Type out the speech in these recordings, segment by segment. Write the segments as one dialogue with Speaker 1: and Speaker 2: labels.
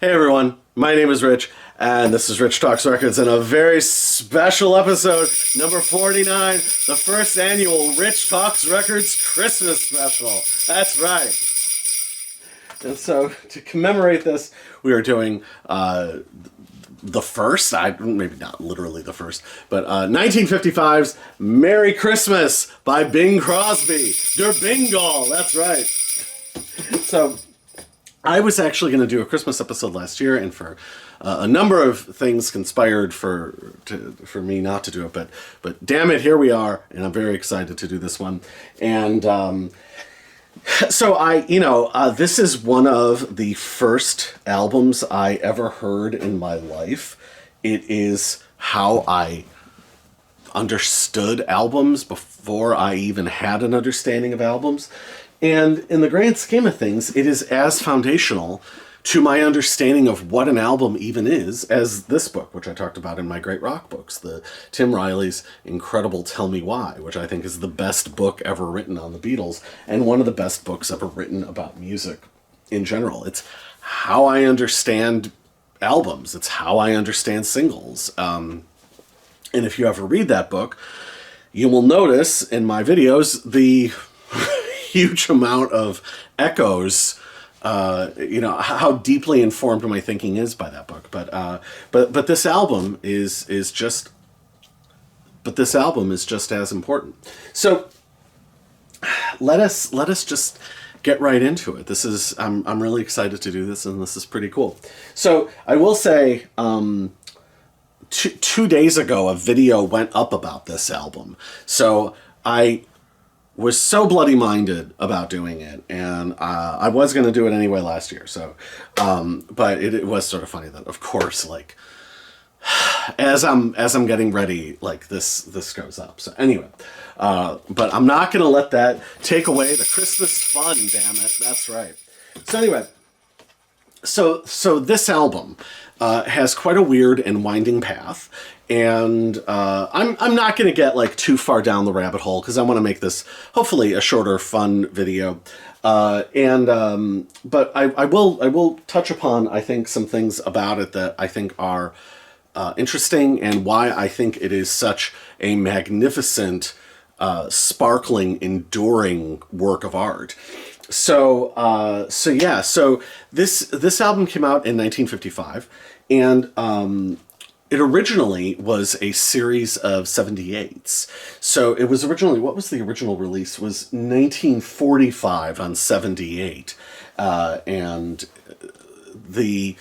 Speaker 1: Hey everyone, my name is Rich, and this is Rich Talks Records, and a very special episode, number 49, the first annual Rich Talks Records Christmas special. That's right. And so, to commemorate this, we are doing the first, maybe not literally the first, but 1955's Merry Christmas by Bing Crosby. Der Bingle, that's right. So, I was actually going to do a Christmas episode last year, and for a number of things conspired for me not to do it, but damn it, here we are, and I'm very excited to do this one. And so this is one of the first albums I ever heard in my life. It is how I understood albums before I even had an understanding of albums. And in the grand scheme of things, it is as foundational to my understanding of what an album even is as this book, which I talked about in my Great Rock books, the Tim Riley's incredible Tell Me Why, which I think is the best book ever written on the Beatles and one of the best books ever written about music in general. It's how I understand albums. It's how I understand singles. And if you ever read that book, you will notice in my videos the huge amount of echoes, how deeply informed my thinking is by that book. But this album is just as important. So let us just get right into it. I'm really excited to do this, and this is pretty cool. So I will say, 2 days ago, a video went up about this album. So I was so bloody minded about doing it, and I was going to do it anyway last year. So, but it was sort of funny that, of course, like as I'm getting ready, like this goes up. So anyway, but I'm not going to let that take away the Christmas fun. Damn it, that's right. So anyway, so this album has quite a weird and winding path. And I'm not going to get like too far down the rabbit hole because I want to make this hopefully a shorter, fun video. But I will touch upon, I think, some things about it that I think are interesting, and why I think it is such a magnificent, sparkling, enduring work of art. So this album came out in 1955, and it originally was a series of 78s. So it was originally, what was the original release? It was 1945 on 78. And the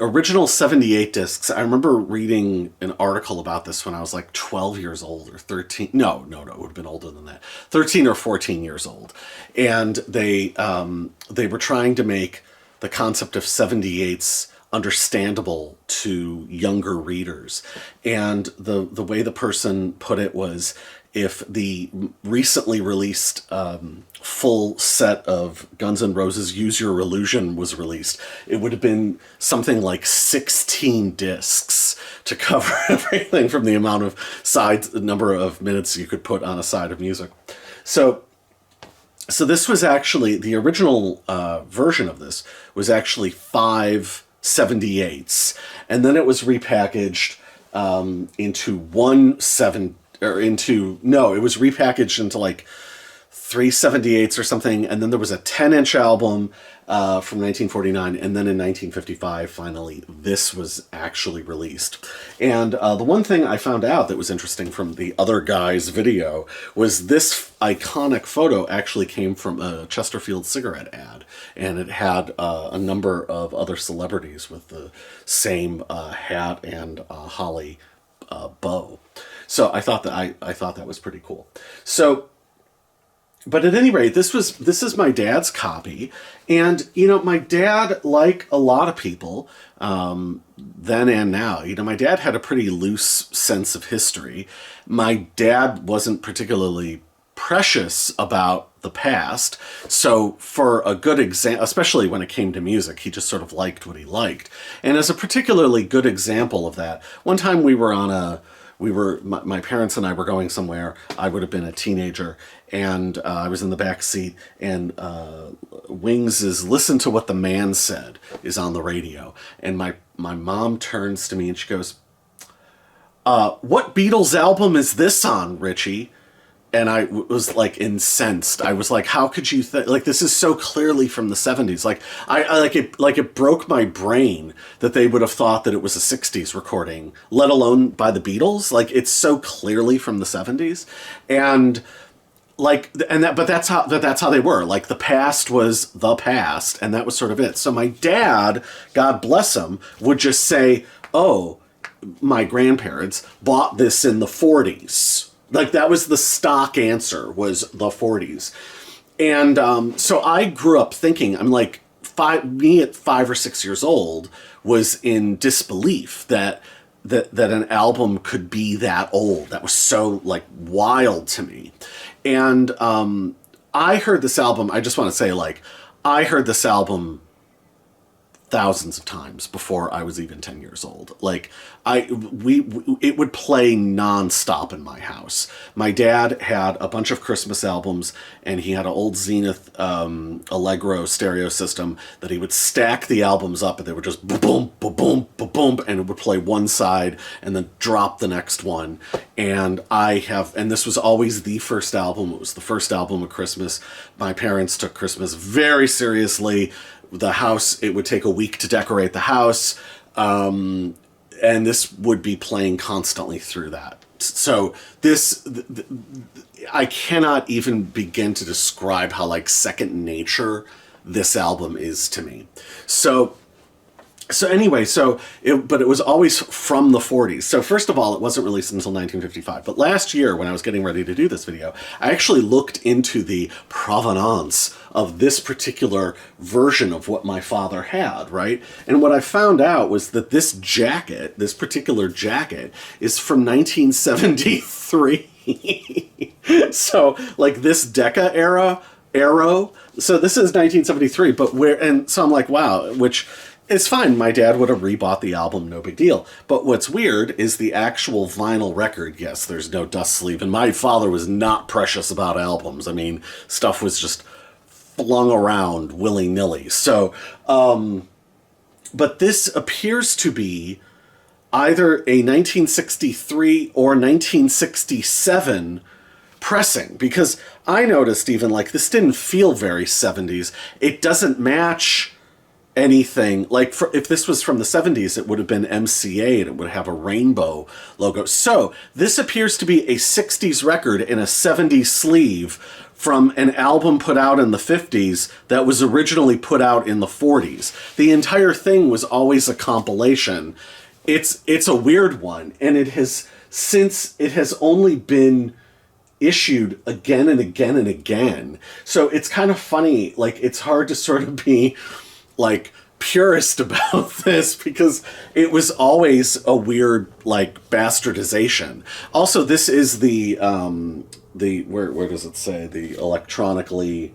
Speaker 1: original 78 discs, I remember reading an article about this when I was like 12 years old or 13. No, it would have been older than that. 13 or 14 years old. And they were trying to make the concept of 78s understandable to younger readers. And the way the person put it was, if the recently released full set of Guns N' Roses' Use Your Illusion was released, it would have been something like 16 discs to cover everything from the amount of number of minutes you could put on a side of music. So this was actually, the original version of this was actually 5 78s, and then it was repackaged it was repackaged into like 3 78s or something, and then there was a 10-inch album from 1949, and then in 1955, finally, this was actually released. And the one thing I found out that was interesting from the other guy's video was this iconic photo actually came from a Chesterfield cigarette ad, and it had a number of other celebrities with the same hat and holly bow. So I thought that was pretty cool. So, but at any rate, this is my dad's copy, and my dad, like a lot of people then and now, my dad had a pretty loose sense of history. My dad wasn't particularly precious about the past, so for a good example, especially when it came to music, he just sort of liked what he liked. And as a particularly good example of that, one time we were on a my parents and I were going somewhere. I would have been a teenager, and I was in the back seat, and Wings' "Listen to What the Man Said" is on the radio, and my mom turns to me and she goes, "What Beatles album is this on, Richie?" And I was like incensed. I was like, "How could you think like this is so clearly from the '70s?" Like it broke my brain that they would have thought that it was a '60s recording, let alone by the Beatles. Like it's so clearly from the '70s, and but that's how they were. Like the past was the past, and that was sort of it. So my dad, God bless him, would just say, "Oh, my grandparents bought this in the '40s." Like that was the stock answer, was the '40s. And so I grew up thinking, I'm like, me at 5 or 6 years old was in disbelief that an album could be that old. That was so like wild to me. And I heard this album, I just want to say, like, I heard this album thousands of times before I was even 10 years old. Like it would play nonstop in my house. My dad had a bunch of Christmas albums, and he had an old Zenith Allegro stereo system that he would stack the albums up, and they would just boom, boom, boom, boom, boom, and it would play one side and then drop the next one. And this was always the first album. It was the first album of Christmas. My parents took Christmas very seriously. The house, it would take a week to decorate the house, and this would be playing constantly through that. So I cannot even begin to describe how like second nature this album is to me. So anyway, but it was always from the '40s. So first of all, it wasn't released until 1955. But last year, when I was getting ready to do this video, I actually looked into the provenance of this particular version of what my father had, right? And what I found out was that this particular jacket, is from 1973. So, like this Decca arrow. So this is 1973, so I'm like, wow, which... It's fine. My dad would have rebought the album, no big deal. But what's weird is the actual vinyl record. Yes, there's no dust sleeve. And my father was not precious about albums. I mean, stuff was just flung around willy-nilly. So, but this appears to be either a 1963 or 1967 pressing. Because I noticed even, like, this didn't feel very 70s. It doesn't match... anything like if this was from the '70s, it would have been MCA and it would have a rainbow logo. So this appears to be a '60s record in a '70s sleeve from an album put out in the '50s that was originally put out in the '40s. The entire thing was always a compilation. It's a weird one, and it has only been issued again and again and again. So it's kind of funny. Like it's hard to sort of be like purist about this because it was always a weird like bastardization. Also, this is the where does it say the electronically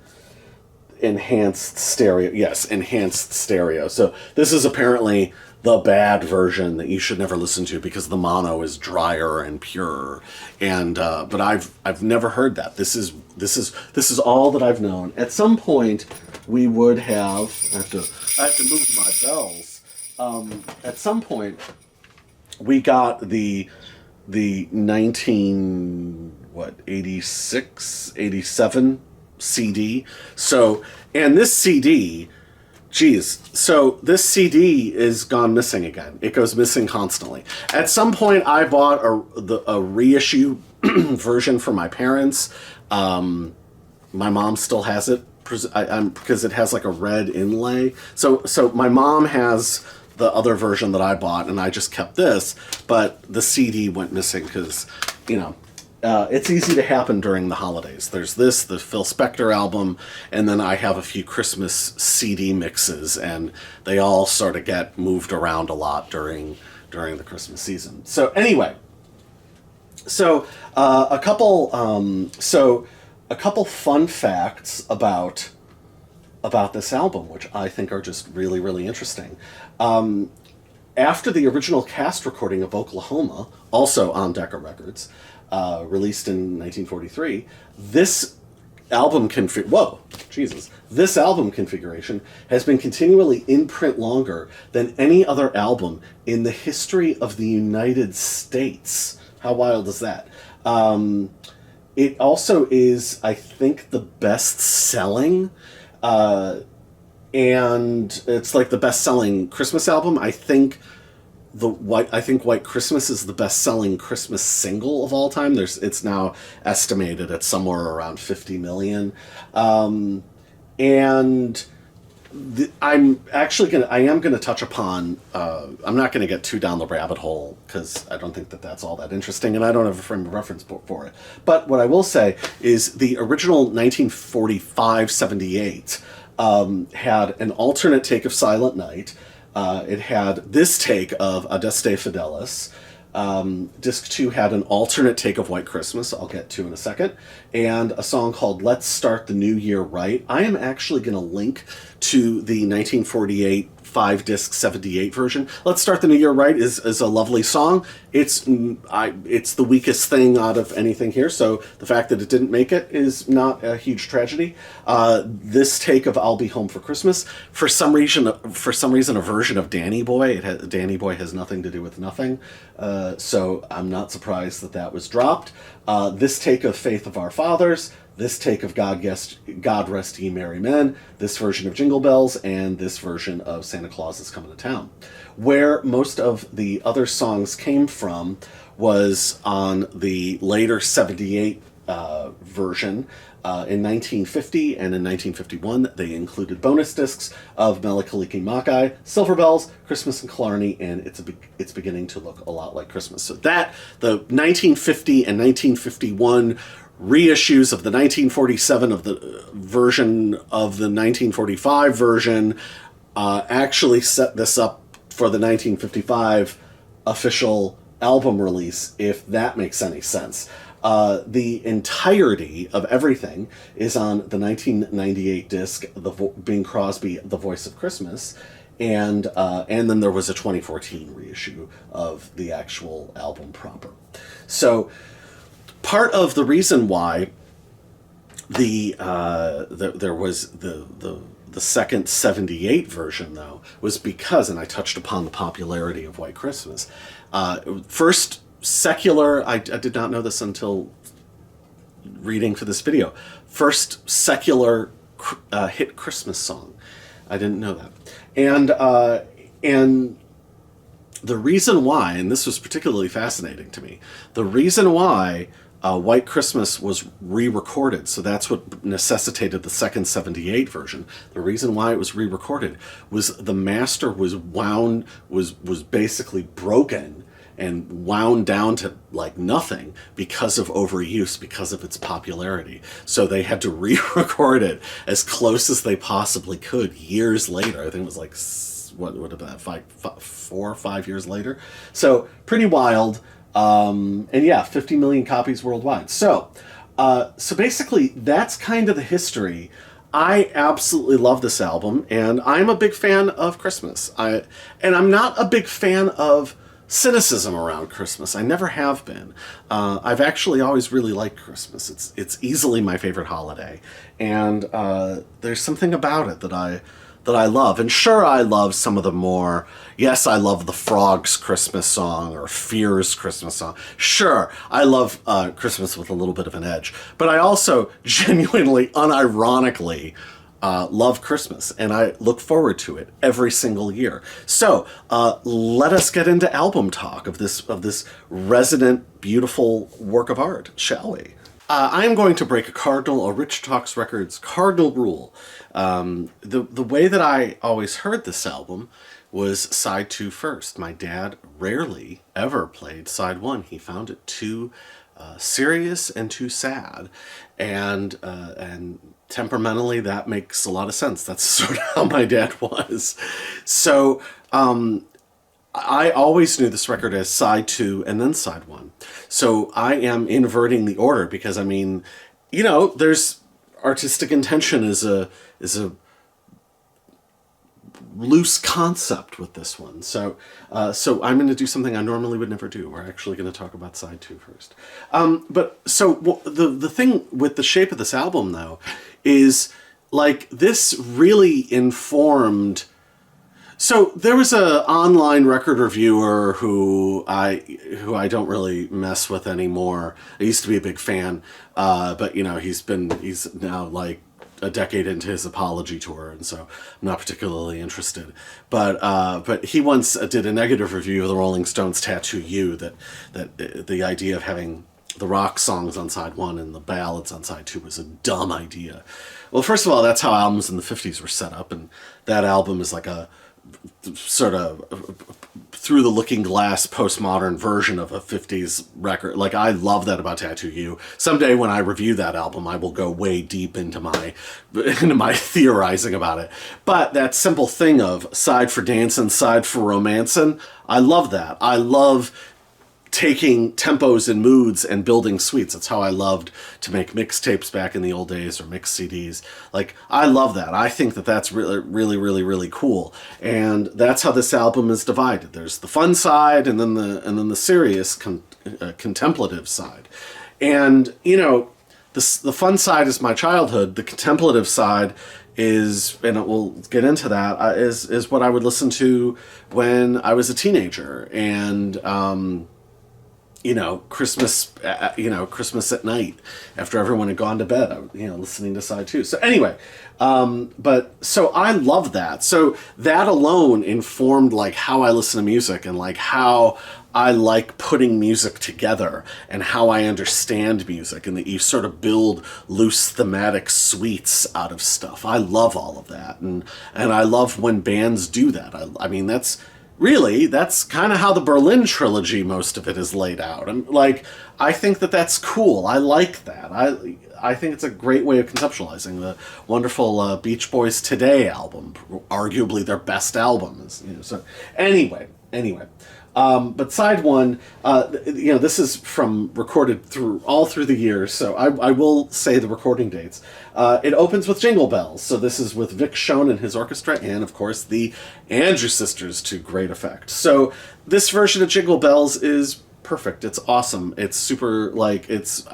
Speaker 1: enhanced stereo? Yes, enhanced stereo. So this is apparently the bad version that you should never listen to because the mono is drier and purer. And but I've never heard that. This is all that I've known. At some point we would have I have to move my bells. At some point we got the 86, 87 CD. So, and this CD, geez, so this CD is gone missing again. It goes missing constantly. At some point, I bought a reissue version for my parents. My mom still has it because it has like a red inlay. So my mom has the other version that I bought, and I just kept this. But the CD went missing because, you know, it's easy to happen during the holidays. There's the Phil Spector album, and then I have a few Christmas CD mixes, and they all sort of get moved around a lot during the Christmas season. So anyway, a couple fun facts about this album, which I think are just really, really interesting. after the original cast recording of Oklahoma, also on Decca Records, released in 1943, this album this album configuration has been continually in print longer than any other album in the history of the United States. How wild is that? It also is, I think, the best-selling, and it's like the best-selling Christmas album. I think White Christmas is the best-selling Christmas single of all time. It's now estimated at somewhere around 50 million. And I am gonna touch upon. I'm not gonna get too down the rabbit hole because I don't think that's all that interesting, and I don't have a frame of reference for it. But what I will say is the original 1945-78 had an alternate take of Silent Night. It had this take of Adeste Fidelis. Disc 2 had an alternate take of White Christmas, I'll get to in a second, and a song called Let's Start the New Year Right. I am actually going to link to the 1948 5-disc 78 version. Let's Start the New Year Right is a lovely song. It's the weakest thing out of anything here, so the fact that it didn't make it is not a huge tragedy. This take of I'll Be Home for Christmas, for some reason a version of Danny Boy. Danny Boy has nothing to do with nothing, so I'm not surprised that was dropped. This take of Faith of Our Fathers, this take of God Rest Ye Merry Men, this version of Jingle Bells, and this version of Santa Claus Is Coming to Town. Where most of the other songs came from was on the later 78 version. In 1950 and in 1951, they included bonus discs of Melikaliki Makai, Silver Bells, Christmas in Killarney, and It's Beginning to Look a Lot Like Christmas. So the 1950 and 1951 reissues of the 1947 of the version of the 1945 version actually set this up for the 1955 official album release, if that makes any sense. The entirety of everything is on the 1998 disc, Bing Crosby, The Voice of Christmas, and then there was a 2014 reissue of the actual album proper. So part of the reason why there was the second 78 version, though, was because, and I touched upon the popularity of White Christmas. First secular, I did not know this until reading for this video. First secular hit Christmas song. I didn't know that. And the reason why, and this was particularly fascinating to me, the reason why White Christmas was re-recorded, so that's what necessitated the second 78 version. The reason why it was re-recorded was the master was basically broken and wound down to like nothing because of overuse, because of its popularity. So they had to re-record it as close as they possibly could years later. I think it was like, what would have been 4 or 5 years later. So pretty wild. And yeah, 50 million copies worldwide. So basically that's kind of the history. I absolutely love this album, and I'm a big fan of Christmas. And I'm not a big fan of cynicism around Christmas. I never have been. I've actually always really liked Christmas. It's easily my favorite holiday, and there's something about it that I love. And sure, I love some of the more, yes, I love the Frogs Christmas song or Fear's Christmas song. Sure, I love Christmas with a little bit of an edge. But I also genuinely, unironically, love Christmas, and I look forward to it every single year. So let us get into album talk of this resident, beautiful work of art, shall we? I am going to break a Rich Talks Records cardinal rule. The way that I always heard this album was side 2 first. My dad rarely ever played side 1. He found it too serious and too sad, and temperamentally that makes a lot of sense. That's sort of how my dad was. So I always knew this record as side 2 and then side 1. So I am inverting the order because, I mean, you know, there's artistic intention is a loose concept with this one. So I'm going to do something I normally would never do. We're actually going to talk about side two first. But so the thing with the shape of this album, though, is like this really informed. So there was a online record reviewer who I don't really mess with anymore. I used to be a big fan, but you know he's now like a decade into his apology tour, and so I'm not particularly interested. But he once did a negative review of the Rolling Stones' "Tattoo You," that the idea of having the rock songs on side one and the ballads on side two was a dumb idea. Well, first of all, that's how albums in the 50s were set up, and that album is like a sort of through the looking glass postmodern version of a 50s record. Like, I love that about Tattoo You. Someday when I review that album, I will go way deep into my theorizing about it. But that simple thing of side for dancing, side for romancing, I love that. I love taking tempos and moods and building suites. That's how I loved to make mixtapes back in the old days, or mix CDs. Like, I love that. I think that that's really, really, really, really cool. And that's how this album is divided. There's the fun side, and then the serious contemplative side. And you know, the fun side is my childhood. The contemplative side is, and we'll get into that, is what I would listen to when I was a teenager. And Christmas at night after everyone had gone to bed, listening to side two. So anyway, so I love that. So that alone informed like how I listen to music, and like how I like putting music together, and how I understand music, and that you sort of build loose thematic suites out of stuff. I love all of that. And I love when bands do that. I mean, that's kind of how the Berlin trilogy, most of it, is laid out. And like, I think that that's cool. I like that. I think it's a great way of conceptualizing the wonderful Beach Boys Today album, arguably their best album. So anyway. But side one, this is from recorded all through the years, so I will say the recording dates. It opens with Jingle Bells, so this is with Vic Schoen and his orchestra, and of course the Andrews Sisters to great effect. So this version of Jingle Bells is perfect. It's awesome. It's super, like, it's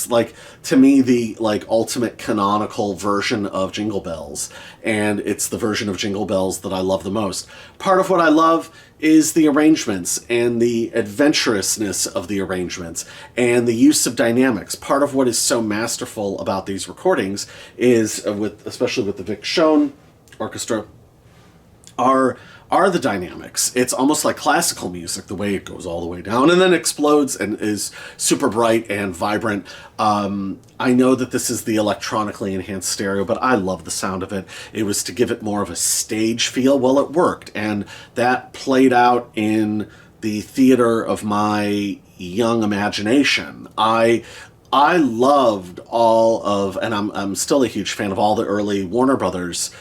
Speaker 1: like, to me, the like ultimate canonical version of Jingle Bells, and it's the version of Jingle Bells that I love the most. Part of what I love is the arrangements and the adventurousness of the arrangements and the use of dynamics. Part of what is so masterful about these recordings is, especially with the Vic Schoen orchestra, are the dynamics. It's almost like classical music, the way it goes all the way down and then explodes and is super bright and vibrant. I know that this is the electronically enhanced stereo, but I love the sound of it. It was to give it more of a stage feel. Well, it worked, and that played out in the theater of my young imagination. I loved all of, and I'm still a huge fan of all the early Warner Brothers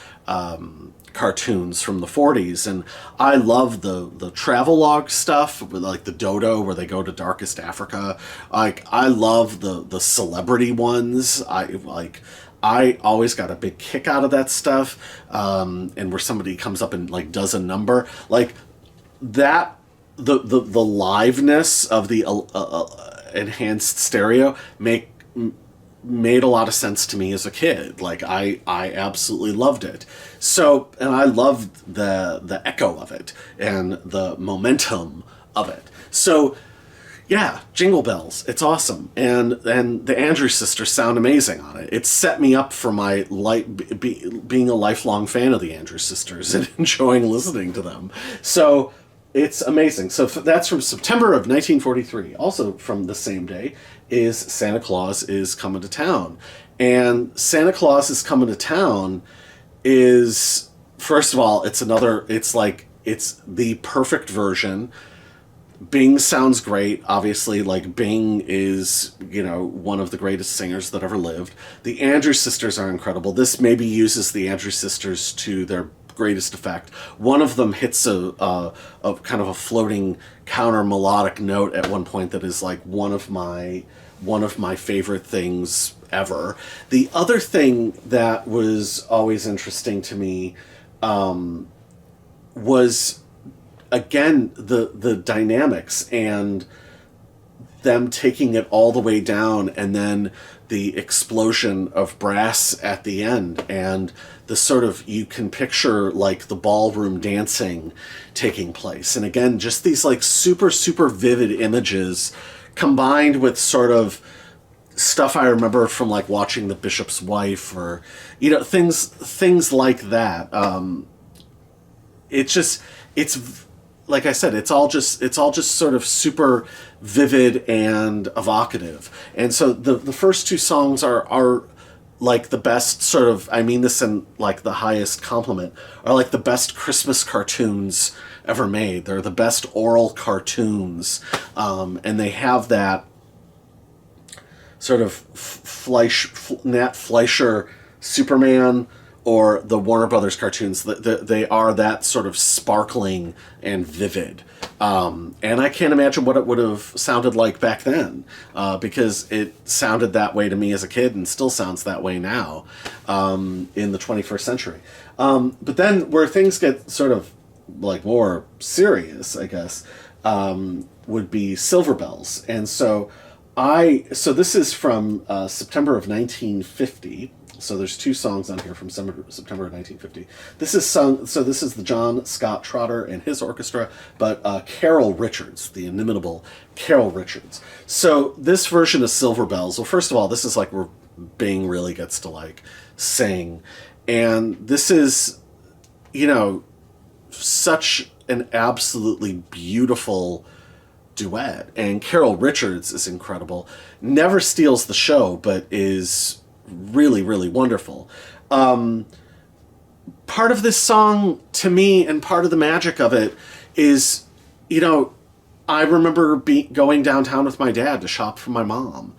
Speaker 1: cartoons from the 40s, and I love the travelogue stuff, like the Dodo, where they go to darkest Africa. Like, I love the celebrity ones. I always got a big kick out of that stuff, and where somebody comes up and like does a number like that. The liveness of the enhanced stereo made a lot of sense to me as a kid. Like, I absolutely loved it. So, and I loved the echo of it and the momentum of it. So, yeah, Jingle Bells, it's awesome. And the Andrews Sisters sound amazing on it. It set me up for my being a lifelong fan of the Andrews Sisters and enjoying listening to them. So, it's amazing. So that's from September of 1943. Also from the same day is Santa Claus is Coming to Town. And Santa Claus is Coming to Town is, first of all, it's the perfect version. Bing sounds great. Obviously, like, Bing is, one of the greatest singers that ever lived. The Andrews Sisters are incredible. This maybe uses the Andrews Sisters to their greatest effect. One of them hits a kind of a floating counter melodic note at one point that is like one of my favorite things ever. The other thing that was always interesting to me was, again, the dynamics and them taking it all the way down, and then the explosion of brass at the end, and the sort of, you can picture like the ballroom dancing taking place, and again, just these like super super vivid images combined with sort of stuff I remember from like watching The Bishop's Wife, or things like that. It's just, it's like I said, it's all just sort of super vivid and evocative. And so the first two songs are like the best sort of, I mean this in like the highest compliment, are like the best Christmas cartoons ever made. They're the best oral cartoons, and they have that sort of Nat Fleischer Superman, or the Warner Brothers cartoons. They are that sort of sparkling and vivid. And I can't imagine what it would have sounded like back then, because it sounded that way to me as a kid and still sounds that way now, in the 21st century. But then where things get sort of like more serious, I guess, would be Silver Bells. And so this is from September of 1950. So there's two songs on here from September of 1950. This is sung. So this is the John Scott Trotter and his orchestra, but Carol Richards, the inimitable Carol Richards. So this version of Silver Bells. Well, first of all, this is like where Bing really gets to like sing, and this is, such an absolutely beautiful duet. And Carol Richards is incredible. Never steals the show, but is really, really wonderful. Part of this song, to me, and part of the magic of it is, I remember going downtown with my dad to shop for my mom.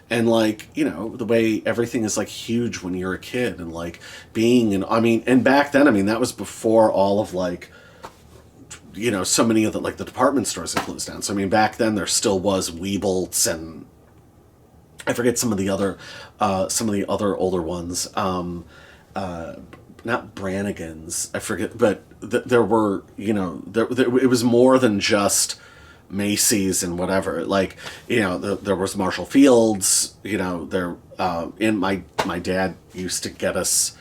Speaker 1: And like, the way everything is like huge when you're a kid, and like and back then, that was before all of like, so many of the department stores had closed down. So back then there still was Weebolts, and I forget some of the other older ones. Not Brannigan's, I forget, but there were, it was more than just Macy's and whatever. Like, there was Marshall Fields, and my dad used to get us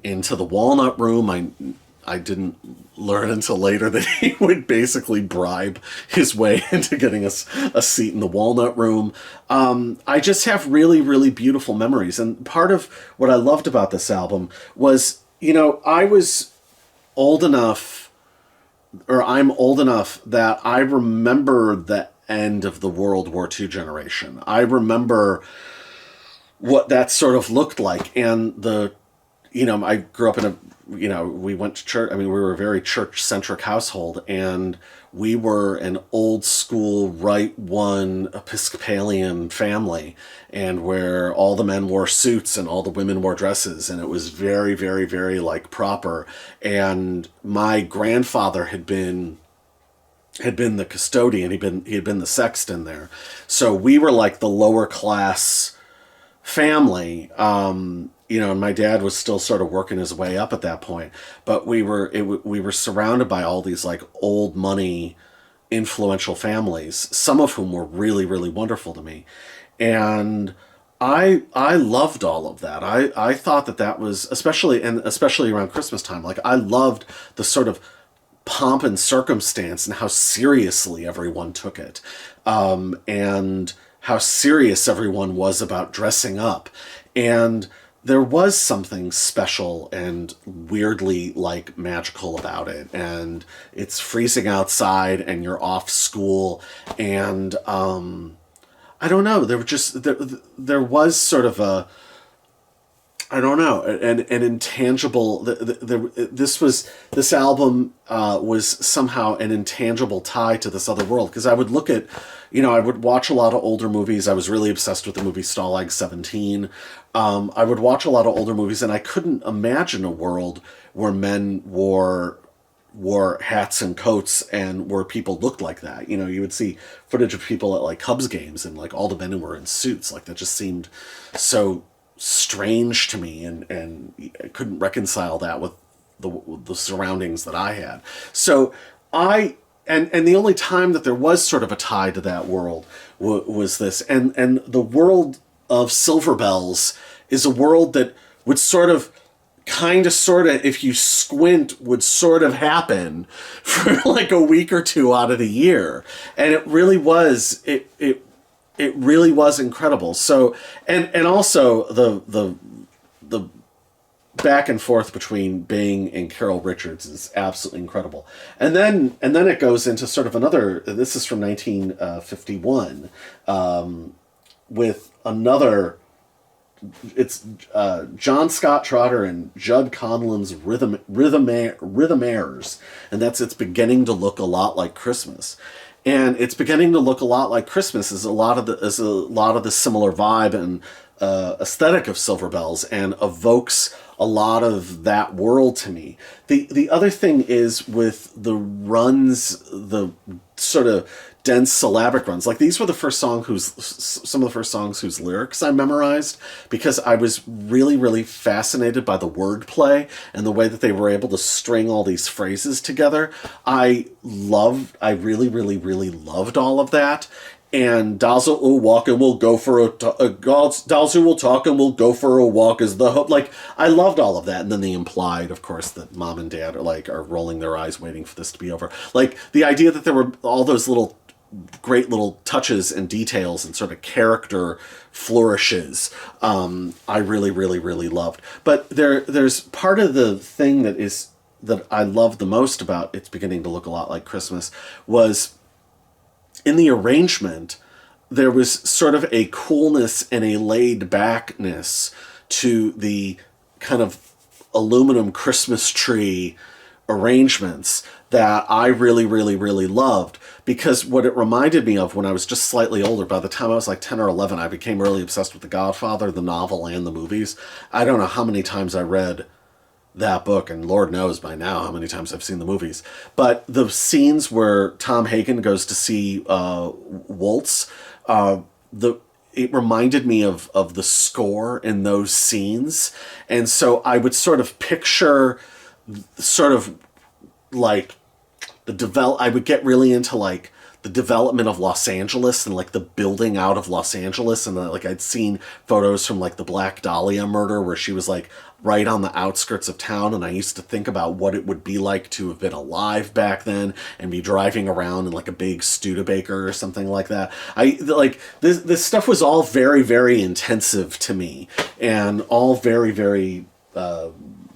Speaker 1: into the Walnut Room. I didn't learn until later that he would basically bribe his way into getting us a seat in the Walnut Room. I just have really, really beautiful memories. And part of what I loved about this album was, I was old enough, or I'm old enough, that I remember the end of the World War II generation. I remember what that sort of looked like. And I grew up in we went to church. We were a very church-centric household, and we were an old school Rite One Episcopalian family, and where all the men wore suits and all the women wore dresses, and it was very, very, very like proper. And my grandfather had been the custodian. He had been the sexton there, so we were like the lower class family. And my dad was still sort of working his way up at that point, but we were surrounded by all these like old money, influential families, some of whom were really, really wonderful to me. And I loved all of that. I thought that was, especially around Christmas time, like I loved the sort of pomp and circumstance and how seriously everyone took it. And how serious everyone was about dressing up. And there was something special and weirdly like magical about it. And it's freezing outside and you're off school, and I don't know, there was sort of a, I don't know, an intangible. This album was somehow an intangible tie to this other world, because I would look at, I would watch a lot of older movies. I was really obsessed with the movie Stalag 17. I would watch a lot of older movies, and I couldn't imagine a world where men wore hats and coats and where people looked like that. You would see footage of people at like Cubs games, and like all the men were in suits. Like that just seemed so strange to me, and I couldn't reconcile that with the surroundings that I had. So and the only time that there was sort of a tie to that world was this, and the world of Silver Bells is a world that would sort of if you squint, would sort of happen for like a week or two out of the year. And it really was, it really was incredible. So, and also the back and forth between Bing and Carol Richards is absolutely incredible. And then it goes into sort of another, this is from 1951, with another, it's John Scott Trotter and Judd Conlon's Rhythmaires, and that's It's Beginning to Look a Lot Like Christmas. And It's Beginning to Look a Lot Like Christmas is a lot of the similar vibe and aesthetic of Silver Bells, and evokes a lot of that world to me. The other thing is with the runs, the sort of dense syllabic runs. Like these were some of the first songs whose lyrics I memorized, because I was really, really fascinated by the wordplay and the way that they were able to string all these phrases together. I really, really, really loved all of that. And dolls that will walk and will go for dolls who will talk and will go for a walk is the hope. Like, I loved all of that. And then the implied, of course, that mom and dad are rolling their eyes waiting for this to be over. Like, the idea that there were all those great little touches and details and sort of character flourishes, I really, really, really loved. But there's part of the thing that I loved the most about It's Beginning to Look a Lot Like Christmas was, in the arrangement, there was sort of a coolness and a laid-backness to the kind of aluminum Christmas tree arrangements that I really, really, really loved. Because what it reminded me of when I was just slightly older, by the time I was like 10 or 11, I became really obsessed with The Godfather, the novel and the movies. I don't know how many times I read that book, and Lord knows by now how many times I've seen the movies. But the scenes where Tom Hagen goes to see Waltz, it reminded me of the score in those scenes. And so I would sort of picture sort of like I would get really into like the development of Los Angeles and like the building out of Los Angeles. And like I'd seen photos from like the Black Dahlia murder where she was like right on the outskirts of town. And I used to think about what it would be like to have been alive back then and be driving around in like a big Studebaker or something like that. This stuff was all very, very intensive to me, and all very, very,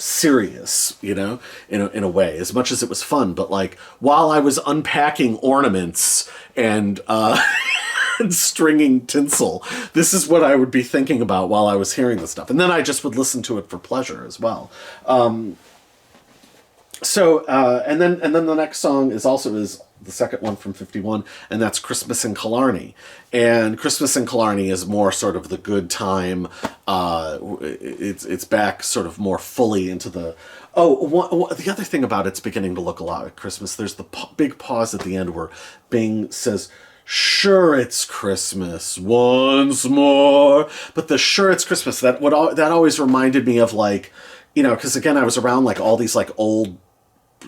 Speaker 1: serious, in a way, as much as it was fun. But like, while I was unpacking ornaments and and stringing tinsel, this is what I would be thinking about while I was hearing this stuff. And then I just would listen to it for pleasure as well. And then the next song is the second one from 51, and that's Christmas in Killarney. And Christmas in Killarney is more sort of the good time. It's back sort of more fully into the... the other thing about It's Beginning to Look a Lot like Christmas, there's the big pause at the end where Bing says, "Sure, it's Christmas once more." But the "Sure, it's Christmas," that always reminded me of like, because again, I was around like all these like old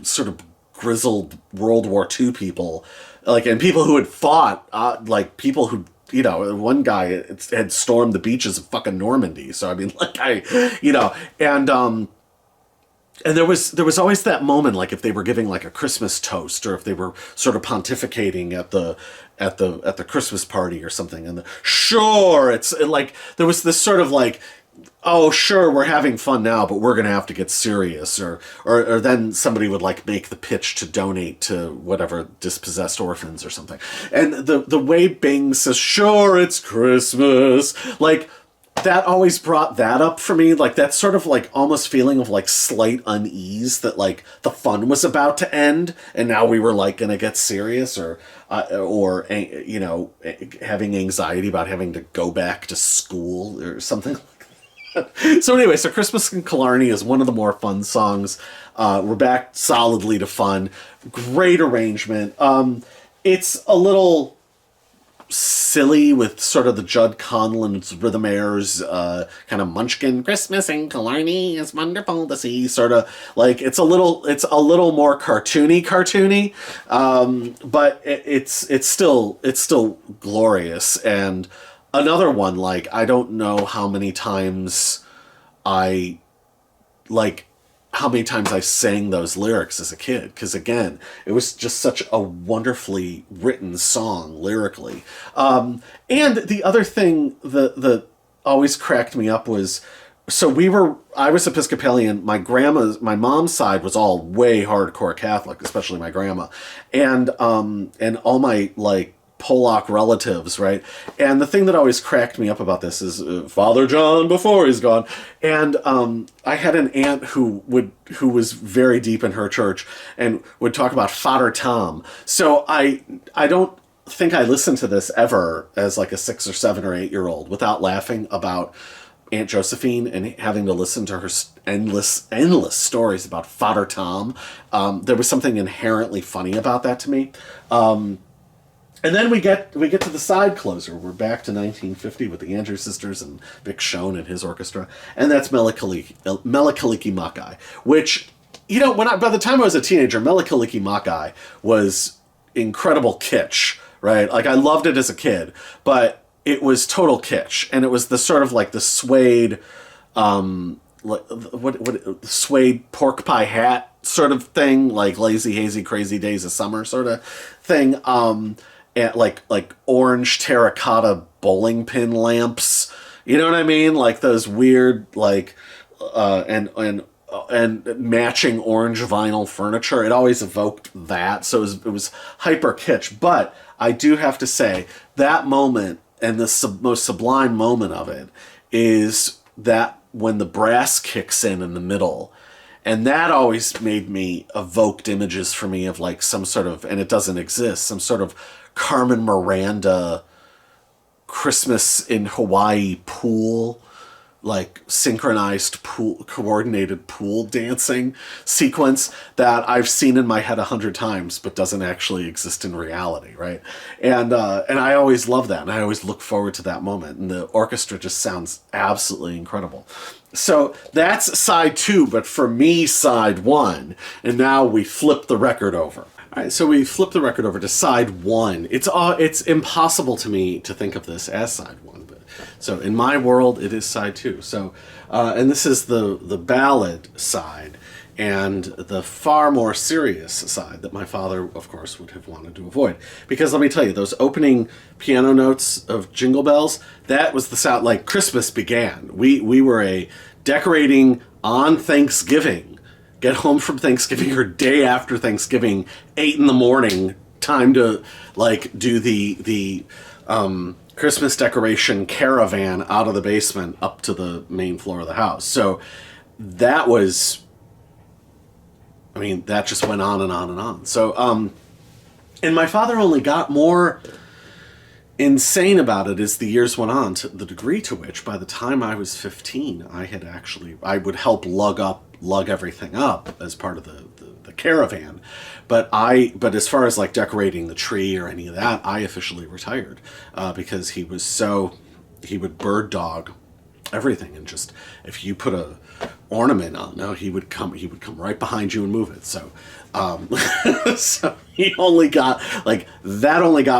Speaker 1: sort of grizzled World War II people, like, and people who had fought, like people who, one guy had stormed the beaches of fucking Normandy. So I mean, like and there was always that moment, like if they were giving like a Christmas toast, or if they were sort of pontificating at the Christmas party or something, and it's like there was this sort of like, oh, sure, we're having fun now, but we're going to have to get serious. Or then somebody would like make the pitch to donate to whatever dispossessed orphans or something. And the way Bing says, "Sure, it's Christmas," like that always brought that up for me. Like that sort of like almost feeling of like slight unease that like the fun was about to end and now we were like going to get serious, or having anxiety about having to go back to school or something. So anyway, so Christmas in Killarney is one of the more fun songs. We're back solidly to fun. Great arrangement. It's a little silly with sort of the Judd Conlon's Rhythm Airs, kind of Munchkin Christmas in Killarney is wonderful to see, sort of like it's a little more cartoony, but it's still glorious. And another one, like, I don't know how many times I sang those lyrics as a kid, because again, it was just such a wonderfully written song lyrically. And the other thing that always cracked me up was, I was Episcopalian. My mom's side was all way hardcore Catholic, especially my grandma, and all my like Polak relatives, right? And the thing that always cracked me up about this is Father John before he's gone. And I had an aunt who was very deep in her church and would talk about Father Tom. So I don't think I listened to this ever as like a 6 or 7 or 8-year-old without laughing about Aunt Josephine and having to listen to her endless stories about Father Tom. There was something inherently funny about that to me. And then we get to the side closer. We're back to 1950 with the Andrews Sisters and Vic Schoen and his orchestra, and that's Melikaliki Makai, which, you know, by the time I was a teenager, Melikaliki Makai was incredible kitsch, right? Like, I loved it as a kid, but it was total kitsch, and it was the sort of like the suede, suede pork pie hat sort of thing, like Lazy Hazy Crazy Days of Summer sort of thing. And like orange terracotta bowling pin lamps, you know what I mean? Like those weird, like, and matching orange vinyl furniture. It always evoked that. So it was hyper kitsch. But I do have to say that moment, and the most sublime moment of it, is that when the brass kicks in the middle. And that always made me evoked images for me of like some sort of, and it doesn't exist, some sort of Carmen Miranda Christmas in Hawaii pool, like synchronized pool, coordinated pool dancing sequence that I've seen in my head 100 times, but doesn't actually exist in reality, right? And I always love that, and I always look forward to that moment, and the orchestra just sounds absolutely incredible. So that's side 2, but for me, side 1, and now we flip the record over. All right, so we flip the record over to side 1. It's impossible to me to think of this as side 1, but so in my world, it is side 2. So, and this is the ballad side, and the far more serious side that my father, of course, would have wanted to avoid. Because let me tell you, those opening piano notes of Jingle Bells, that was the sound, like Christmas began. We were decorating on Thanksgiving. Get home from Thanksgiving or day after Thanksgiving, 8 a.m, time to like do the Christmas decoration caravan out of the basement up to the main floor of the house. So that was, I mean, that just went on and on and on. So, and my father only got more insane about it as the years went on, to the degree to which by the time I was 15, I would help lug everything up as part of the caravan. But as far as like decorating the tree or any of that, I officially retired, because he would bird dog everything, and just, if you put a ornament on, no, he would come right behind you and move it. So, so he only got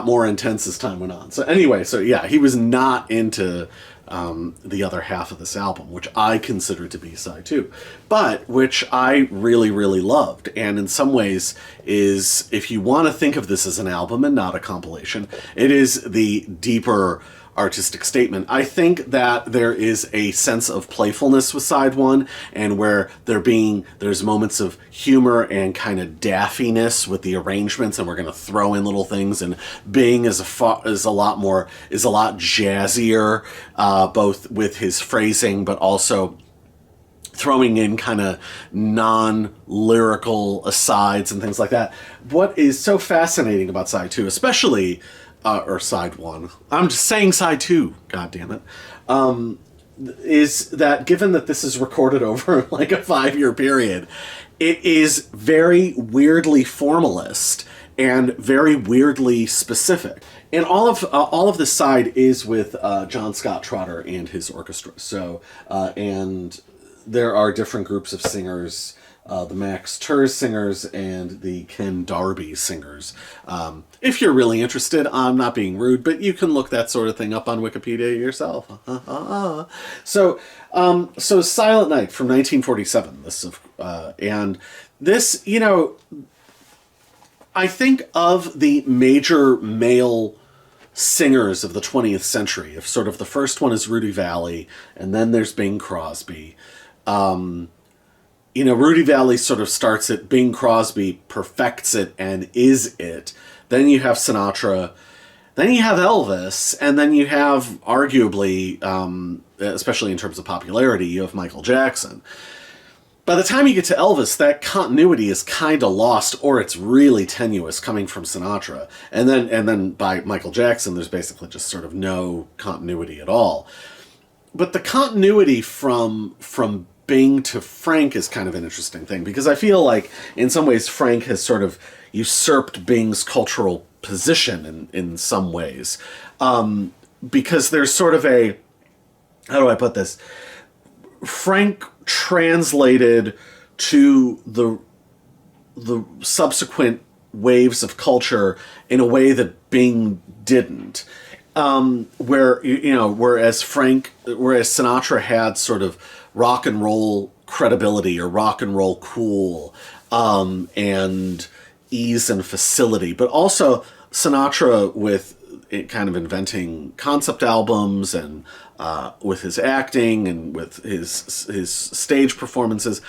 Speaker 1: more intense as time went on. So anyway, so yeah, he was not into the other half of this album, which I consider to be side 2, but which I really, really loved. And in some ways is, if you want to think of this as an album and not a compilation, it is the deeper artistic statement. I think that there is a sense of playfulness with side 1, and where there's moments of humor and kind of daffiness with the arrangements, and we're going to throw in little things, and Bing is a lot jazzier, both with his phrasing, but also throwing in kind of non-lyrical asides and things like that. What is so fascinating about side 2, especially or side 1, I'm just saying side 2, god damn it, is that given that this is recorded over like a 5-year period, it is very weirdly formalist, and very weirdly specific. And all of this side is with John Scott Trotter and his orchestra. So and there are different groups of singers. The Max Turs singers and the Ken Darby singers. If you're really interested, I'm not being rude, but you can look that sort of thing up on Wikipedia yourself. So Silent Night from 1947. And this, I think of the major male singers of the 20th century. If sort of the first one is Rudy Vallée, and then there's Bing Crosby. Rudy Vallée sort of starts it, Bing Crosby perfects it and is it. Then you have Sinatra, then you have Elvis, and then you have, arguably, especially in terms of popularity, you have Michael Jackson. By the time you get to Elvis, that continuity is kind of lost, or it's really tenuous coming from Sinatra. And then by Michael Jackson, there's basically just sort of no continuity at all. But the continuity from Bing to Frank is kind of an interesting thing, because I feel like in some ways Frank has sort of usurped Bing's cultural position in some ways. Because there's sort of a, how do I put this? Frank translated to the subsequent waves of culture in a way that Bing didn't. Whereas Sinatra had sort of rock and roll credibility or rock and roll cool, and ease and facility, but also Sinatra with it kind of inventing concept albums and with his acting and with his stage performances.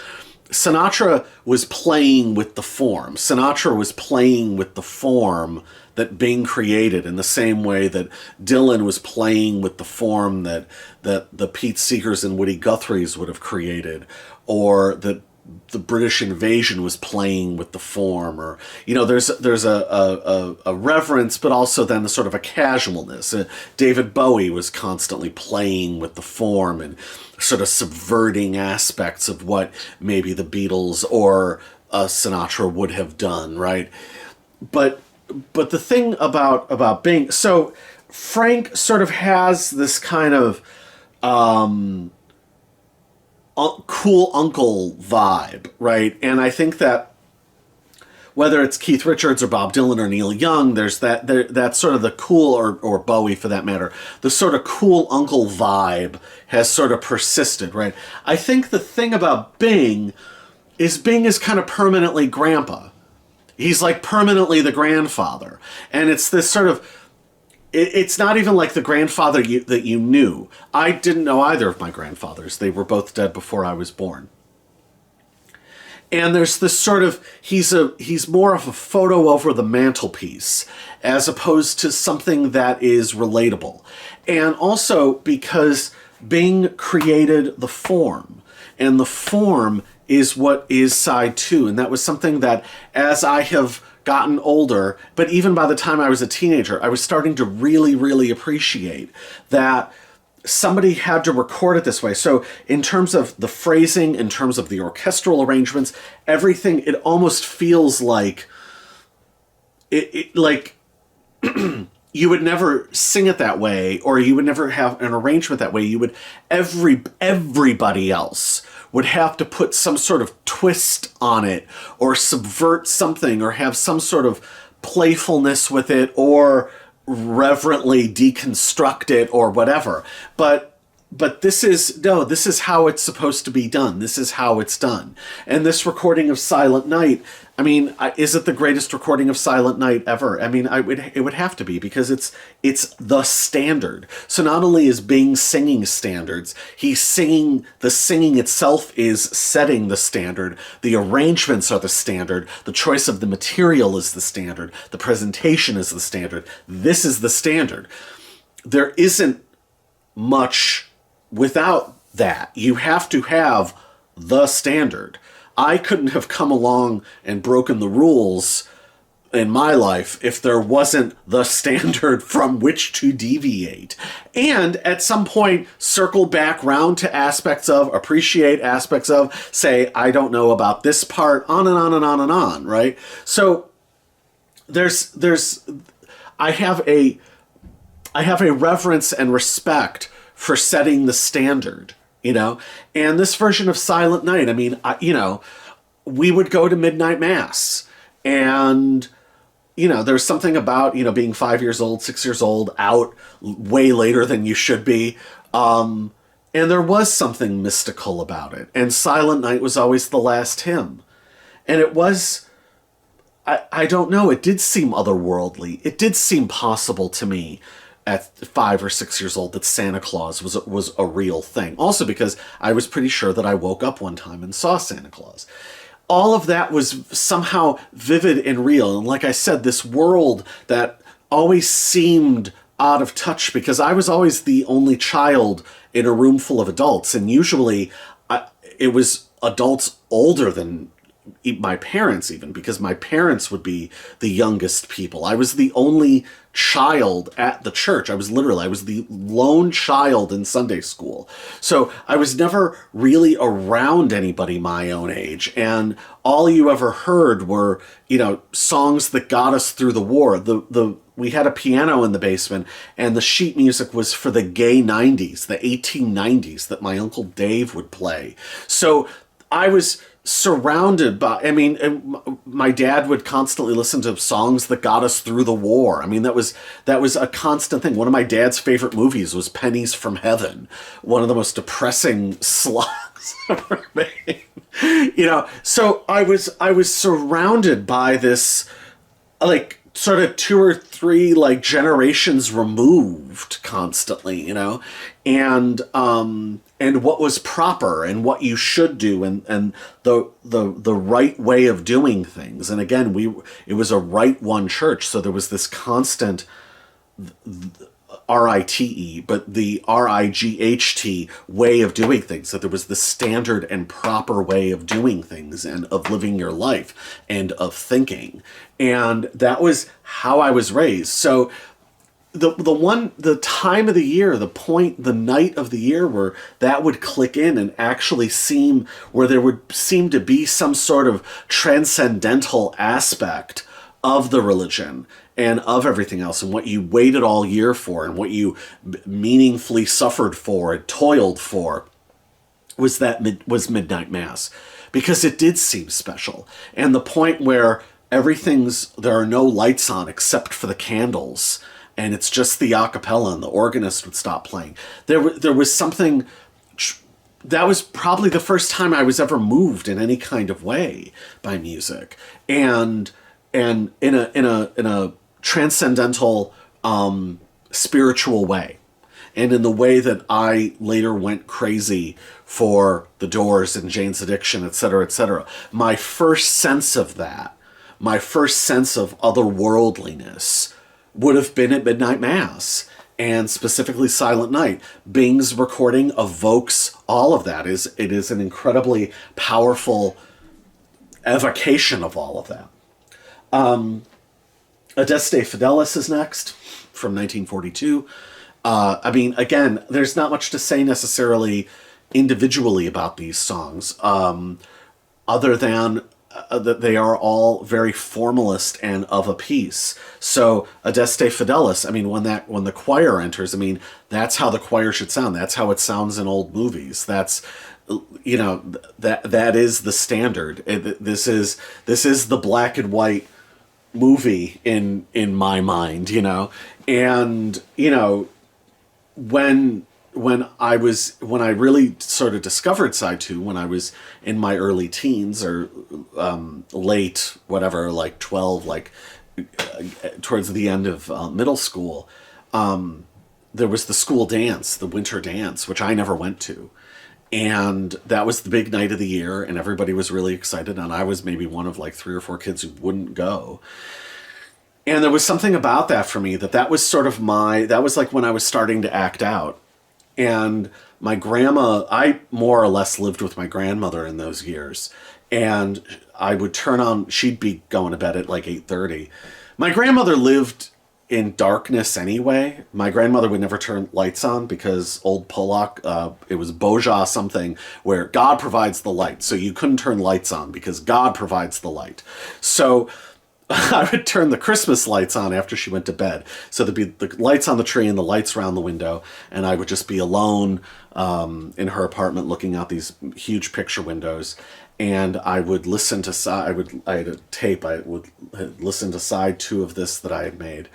Speaker 1: Sinatra was playing with the form. Sinatra was playing with the form that Bing created in the same way that Dylan was playing with the form that the Pete Seegers and Woody Guthries would have created, or that the British invasion was playing with the form, or there's a reverence, but also then the sort of a casualness. David Bowie was constantly playing with the form and sort of subverting aspects of what maybe the Beatles or Sinatra would have done, right? But the thing about Bing, so Frank sort of has this kind of cool uncle vibe, right? And I think that whether it's Keith Richards or Bob Dylan or Neil Young, there's that sort of the cool, or Bowie for that matter, the sort of cool uncle vibe has sort of persisted, right? I think the thing about Bing is kind of permanently grandpa. He's like permanently the grandfather. And it's this sort of, it's not even like the grandfather that you knew. I didn't know either of my grandfathers. They were both dead before I was born. And there's this sort of, he's more of a photo over the mantelpiece as opposed to something that is relatable. And also because Bing created the form, and the form is what is side two. And that was something that, as I have gotten older, but even by the time I was a teenager, I was starting to really, really appreciate that somebody had to record it this way. So in terms of the phrasing, in terms of the orchestral arrangements, everything, it almost feels like like you would never sing it that way, or you would never have an arrangement that way. You would, everybody else would have to put some sort of twist on it, or subvert something, or have some sort of playfulness with it, or reverently deconstruct it, or whatever. But this is how it's supposed to be done. This is how it's done. And this recording of Silent Night, I mean, is it the greatest recording of Silent Night ever? I mean, it would have to be, because it's the standard. So not only is Bing singing standards, he's singing, the singing itself is setting the standard, the arrangements are the standard, the choice of the material is the standard, the presentation is the standard. This is the standard. There isn't much without that. You have to have the standard. I couldn't have come along and broken the rules in my life if there wasn't the standard from which to deviate. And at some point, circle back round to aspects of, appreciate aspects of, say, I don't know about this part, on and on and on and on, right? So there's I have a I have a reverence and respect for setting the standard, you know? And this version of Silent Night, I mean, we would go to midnight mass, and there's something about, being 5 years old, 6 years old, out way later than you should be. And there was something mystical about it. And Silent Night was always the last hymn. And it was, I don't know, it did seem otherworldly. It did seem possible to me at 5 or 6 years old that Santa Claus was a real thing. Also because I was pretty sure that I woke up one time and saw Santa Claus. All of that was somehow vivid and real. And like I said, this world that always seemed out of touch because I was always the only child in a room full of adults. And usually it was adults older than my parents, even, because my parents would be the youngest people. I was the only child at the church. I was the lone child in Sunday school. So I was never really around anybody my own age. And all you ever heard were, songs that got us through the war. We had a piano in the basement, and the sheet music was for the gay 90s, the 1890s, that my Uncle Dave would play. So I was surrounded by, my dad would constantly listen to songs that got us through the war. I mean, that was a constant thing. One of my dad's favorite movies was Pennies from Heaven, one of the most depressing slugs ever made. So I was surrounded by this, like, sort of 2 or 3 like generations removed constantly, and what was proper and what you should do and the right way of doing things. And again, it was a right one church, so there was this constant RITE, but the RIGHT way of doing things. That there was the standard and proper way of doing things and of living your life and of thinking. And that was how I was raised. So the time of the year, the night of the year where that would click in and actually seem, where there would seem to be some sort of transcendental aspect of the religion and of everything else, and what you waited all year for and what you meaningfully suffered for and toiled for, was midnight mass, because it did seem special. And the point where there are no lights on except for the candles, and it's just the a cappella, and the organist would stop playing. There was something that was probably the first time I was ever moved in any kind of way by music, and in a transcendental, spiritual way, and in the way that I later went crazy for The Doors and Jane's Addiction, etc., etc. My first sense of that, my first sense of otherworldliness, would have been at midnight mass, and specifically Silent Night. Bing's recording evokes all of that. It is an incredibly powerful evocation of all of that. Adeste Fidelis is next, from 1942. Again, there's not much to say necessarily individually about these songs, other than that they are all very formalist and of a piece. So Adeste Fidelis, when the choir enters, that's how the choir should sound. That's how it sounds in old movies. That's, that is the standard. This is the black and white movie in my mind, and when I really sort of discovered side 2, when I was in my early teens, or late whatever, like 12, towards the end of middle school, there was the school dance, the winter dance, which I never went to. And that was the big night of the year, and everybody was really excited, and I was maybe one of like 3 or 4 kids who wouldn't go. And there was something about that for me, that was sort of that was like when I was starting to act out. And my grandma, I more or less lived with my grandmother in those years, and I would turn on, she'd be going to bed at like 8:30. My grandmother lived in darkness anyway. My grandmother would never turn lights on, because old Polak, it was Boja something, where God provides the light. So you couldn't turn lights on because God provides the light. So I would turn the Christmas lights on after she went to bed. So there'd be the lights on the tree and the lights around the window, and I would just be alone in her apartment looking out these huge picture windows. And I would listen to I had a tape. I would listen to side two of this that I had made,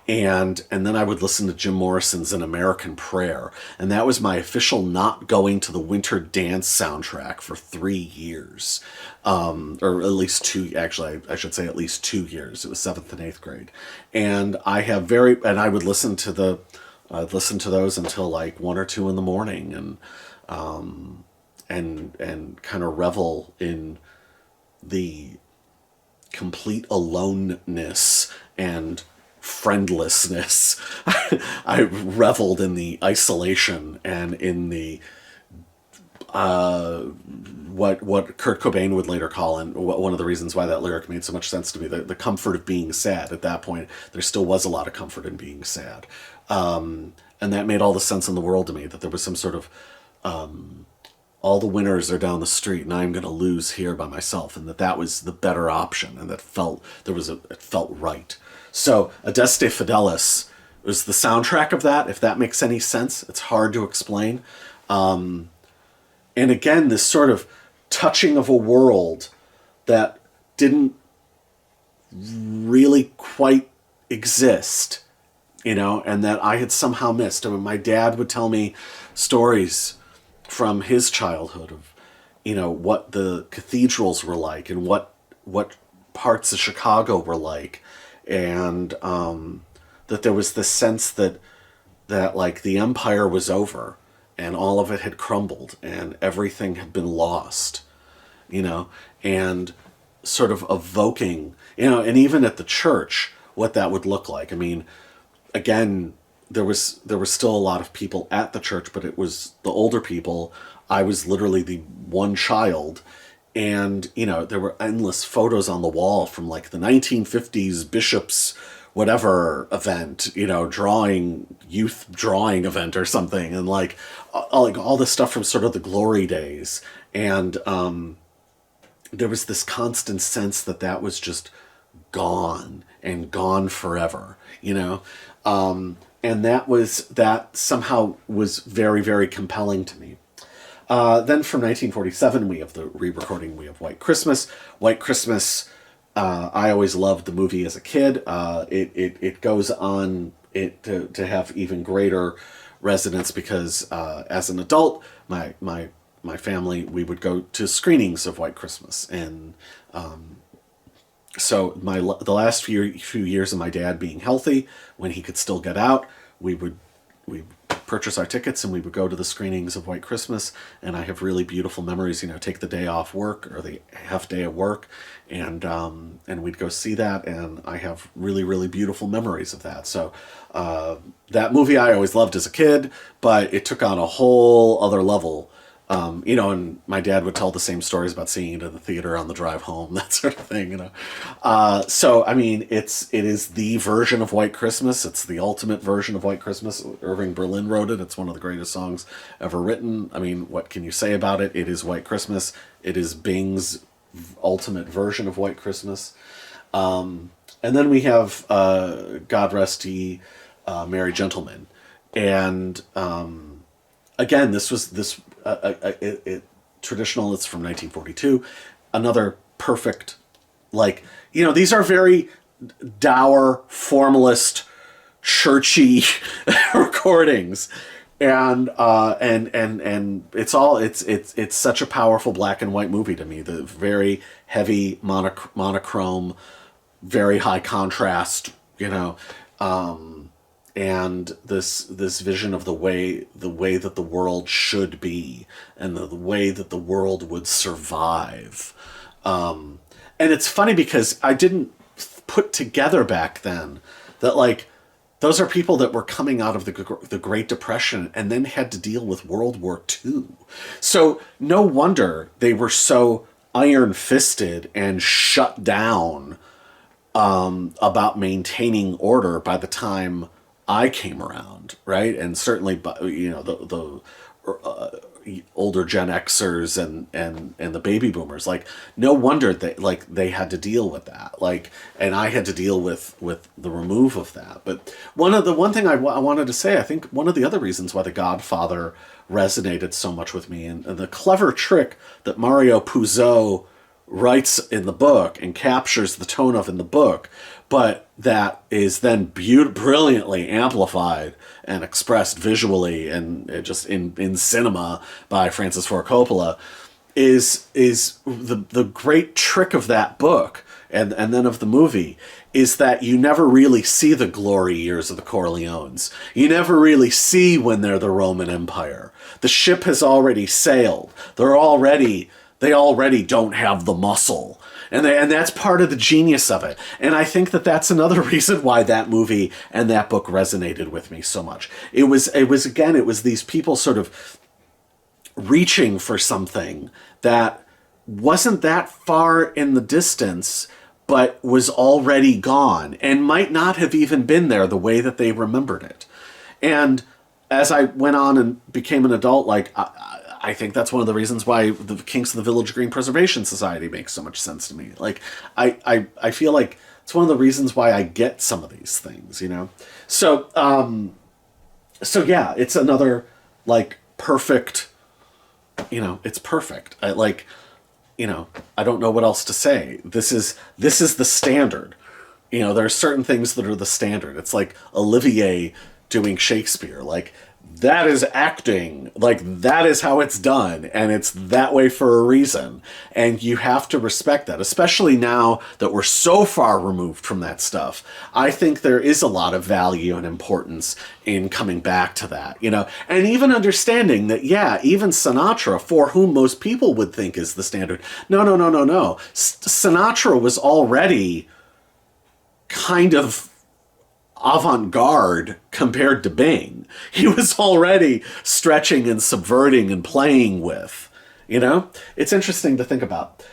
Speaker 1: and then I would listen to Jim Morrison's An American Prayer, and that was my official not going to the winter dance soundtrack for 3 years, or at least two. Actually, I should say at least 2 years. It was seventh and eighth grade, and I would listen to I'd listen to those until like 1 or 2 in the morning, and kind of revel in the complete aloneness and friendlessness. I reveled in the isolation and in the what Kurt Cobain would later call, and one of the reasons why that lyric made so much sense to me, the comfort of being sad. At that point, there still was a lot of comfort in being sad, and that made all the sense in the world to me. That there was some sort of all the winners are down the street, and I'm going to lose here by myself, and that was the better option, and it felt right. So Adeste Fidelis was the soundtrack of that, if that makes any sense. It's hard to explain. And again, this sort of touching of a world that didn't really quite exist, and that I had somehow missed. I mean, my dad would tell me stories from his childhood of, what the cathedrals were like and what parts of Chicago were like. And that there was this sense that like the empire was over and all of it had crumbled and everything had been lost, and sort of evoking, and even at the church, what that would look like. I mean, again, there was still a lot of people at the church, but it was the older people. I was literally the one child. And, there were endless photos on the wall from like the 1950s bishops, whatever event, youth drawing event or something. And like all this stuff from sort of the glory days. And there was this constant sense that was just gone and gone forever, and that somehow was very, very compelling to me. Then from 1947, we have the re-recording. We have White Christmas. White Christmas, I always loved the movie as a kid. It goes on to have even greater resonance because as an adult, my family, we would go to screenings of White Christmas, and so the last few years of my dad being healthy, when he could still get out, we purchase our tickets and we would go to the screenings of White Christmas. And I have really beautiful memories. Take the day off work or the half day of work, and we'd go see that. And I have really, really beautiful memories of that. So that movie I always loved as a kid, but it took on a whole other level. And my dad would tell the same stories about seeing it in the theater on the drive home, that sort of thing, So, I mean, it is the version of White Christmas. It's the ultimate version of White Christmas. Irving Berlin wrote it. It's one of the greatest songs ever written. I mean, what can you say about it? It is White Christmas. It is Bing's ultimate version of White Christmas. And then we have, God Rest Ye, Merry Gentlemen. And, again, this traditional. It's from 1942. Another perfect, these are very dour, formalist, churchy recordings, and it's such a powerful black and white movie to me. The very heavy monochrome, very high contrast, and this vision of the way that the world should be, and the way that the world would survive. And it's funny because I didn't put together back then that those are people that were coming out of the Great Depression and then had to deal with World War II. So no wonder they were so iron-fisted and shut down about maintaining order by the time I came around, right? And certainly, older Gen Xers and the baby boomers. Like, no wonder they had to deal with that. Like, and I had to deal with the remove of that. But one thing I wanted to say, I think one of the other reasons why The Godfather resonated so much with me, and the clever trick that Mario Puzo writes in the book and captures the tone of in the book, but that is then brilliantly amplified and expressed visually and just in cinema by Francis Ford Coppola, is the great trick of that book and then of the movie is that you never really see the glory years of the Corleones. You never really see when they're the Roman Empire. The ship has already sailed. They already don't have the muscle. And that's part of the genius of it. And I think that that's another reason why that movie and that book resonated with me so much. It was these people sort of reaching for something that wasn't that far in the distance, but was already gone and might not have even been there the way that they remembered it. And as I went on and became an adult, like, I think that's one of the reasons why the Kinks of the Village Green Preservation Society makes so much sense to me. Like, I feel like it's one of the reasons why I get some of these things, you know? So yeah, it's another, like, perfect, you know, it's perfect. I don't know what else to say. This is the standard. You know, there are certain things that are the standard. It's like Olivier doing Shakespeare. Like, that is acting. Like, that is how it's done. And it's that way for a reason. And you have to respect that, especially now that we're so far removed from that stuff. I think there is a lot of value and importance in coming back to that, you know, and even understanding that, yeah, even Sinatra, for whom most people would think is the standard. No. Sinatra was already kind of avant-garde compared to Bing. He was already stretching and subverting and playing with, you know? It's interesting to think about.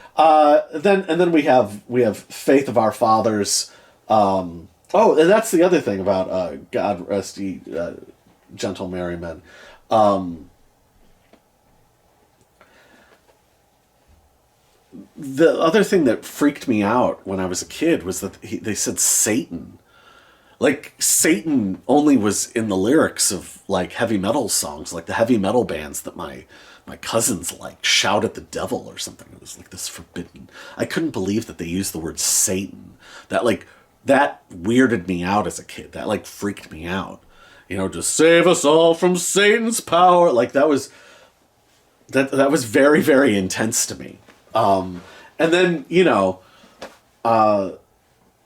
Speaker 1: Then we have Faith of Our Fathers. And that's the other thing about God Rest Ye Gentle Merry Men. The other thing that freaked me out when I was a kid was that they said Satan. Like, Satan only was in the lyrics of, like, heavy metal songs, like the heavy metal bands that my cousins, like, shout at the devil or something. It was, like, this forbidden. I couldn't believe that they used the word Satan. That weirded me out as a kid. That, like, freaked me out. You know, to save us all from Satan's power. Like, that was very, very intense to me. And then, you know,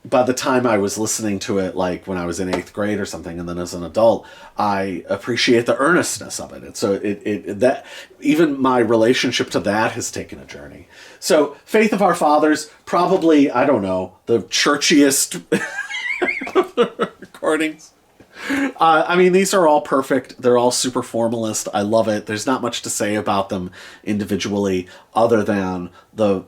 Speaker 1: by the time I was listening to it, like when I was in 8th grade or something, and then as an adult, I appreciate the earnestness of it. And so that even my relationship to that has taken a journey. So Faith of Our Fathers, probably, I don't know, the churchiest recordings. I mean, these are all perfect. They're all super formalist. I love it. There's not much to say about them individually, other than the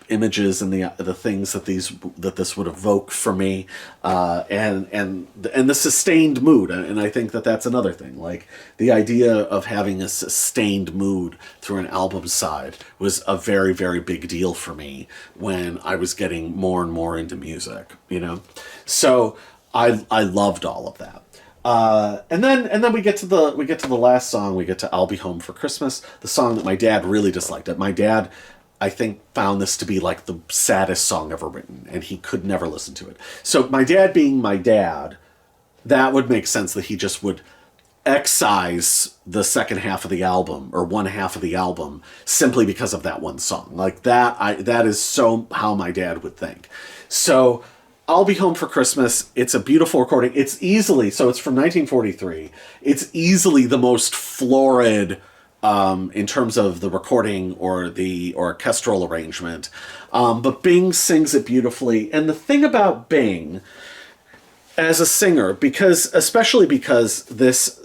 Speaker 1: images and the things that this would evoke for me, and the sustained mood. And I think that that's another thing. Like, the idea of having a sustained mood through an album side was a very, very big deal for me when I was getting more and more into music. You know, so I loved all of that. And then we get to the last song. We get to I'll Be Home for Christmas, the song that my dad really disliked. My dad, I think, found this to be like the saddest song ever written, and he could never listen to it. So my dad being my dad, that would make sense that he just would excise the second half of the album, or one half of the album, simply because of that one song. Like, that is so how my dad would think. So I'll Be Home for Christmas. It's a beautiful recording. It's from 1943. It's easily the most florid in terms of the recording or the orchestral arrangement. But Bing sings it beautifully. And the thing about Bing as a singer, especially because this